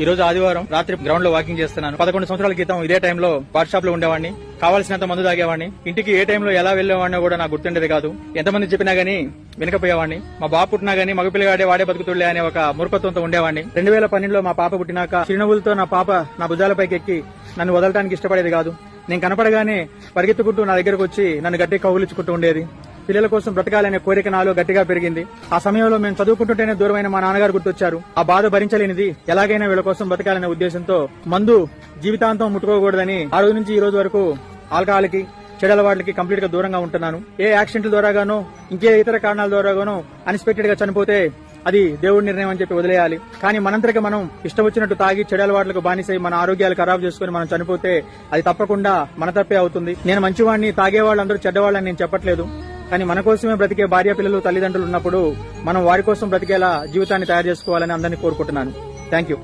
ఈ రోజు ఆదివారం రాత్రి గ్రౌండ్ లో వాకింగ్ చేస్తున్నాను. 11 సంవత్సరాల క్రితం ఇదే టైంలో వాట్ షాప్ లో ఉండేవాడిని. కావాల్సినంత మందు తాగేవాడిని. ఇంటికి ఏ టైంలో ఎలా వెళ్లేవాడినో కూడా నాకు గుర్తుండేది కాదు. ఎంతమంది చెప్పినా గానీ వినకపోయేవాడిని. మా బాబు పుట్టినా గానీ మగపిల్లగాడే వాడే బతుకుతుళ్లే అనే ఒక మూర్ఖత్వంతో ఉండేవాడిని. 2012లో మా పాప పుట్టినాక చిరునవ్వులతో నా పాప నా భుజాలపైకి ఎక్కి నన్ను వదలటానికి ఇష్టపడేది కాదు. నేను కనపడగానే పరిగెత్తుకుంటూ నా దగ్గరకు వచ్చి నన్ను గట్టిగా కౌగిలించుకుంటూ ఉండేది. పిల్లల కోసం బ్రతకాలనే కోరిక నాలో గట్టిగా పెరిగింది. ఆ సమయంలో మేము చదువుకుంటుంటేనే దూరమైన మా నాన్నగారు గుర్తొచ్చారు. ఆ బాధ భరించలేనిది, ఎలాగైనా వీళ్ళ కోసం బ్రతకాలనే ఉద్దేశంతో మందు జీవితాంతం ముట్టుకోకూడదని ఆ రోజు నుంచి ఈ రోజు వరకు ఆల్కహాల్ కి చెడు అలవాట్లకి కంప్లీట్ గా దూరంగా ఉంటున్నాను. ఏ యాక్సిడెంట్ల ద్వారాగానో ఇంకే ఇతర కారణాల ద్వారాగానో అన్ఎక్స్పెక్టెడ్ గా చనిపోతే అది దేవుడి నిర్ణయం అని చెప్పి వదిలేయాలి. కానీ మనంతరికి మనం ఇష్టం వచ్చినట్టు తాగి చెడు అలవాట్లకు బానిసై మన ఆరోగ్యాలు ఖరాబ్ చేసుకుని మనం చనిపోతే అది తప్పకుండా మన తప్పే అవుతుంది. నేను మంచివాడిని, తాగేవాళ్ళందరూ చెడ్డవాళ్ళని నేను చెప్పట్లేదు. కానీ మన కోసమే బ్రతికే భార్య పిల్లలు తల్లిదండ్రులు ఉన్నప్పుడు మనం వారి కోసం బ్రతికేలా జీవితాన్ని తయారు చేసుకోవాలని అందరినీ కోరుకుంటున్నాను. Thank you.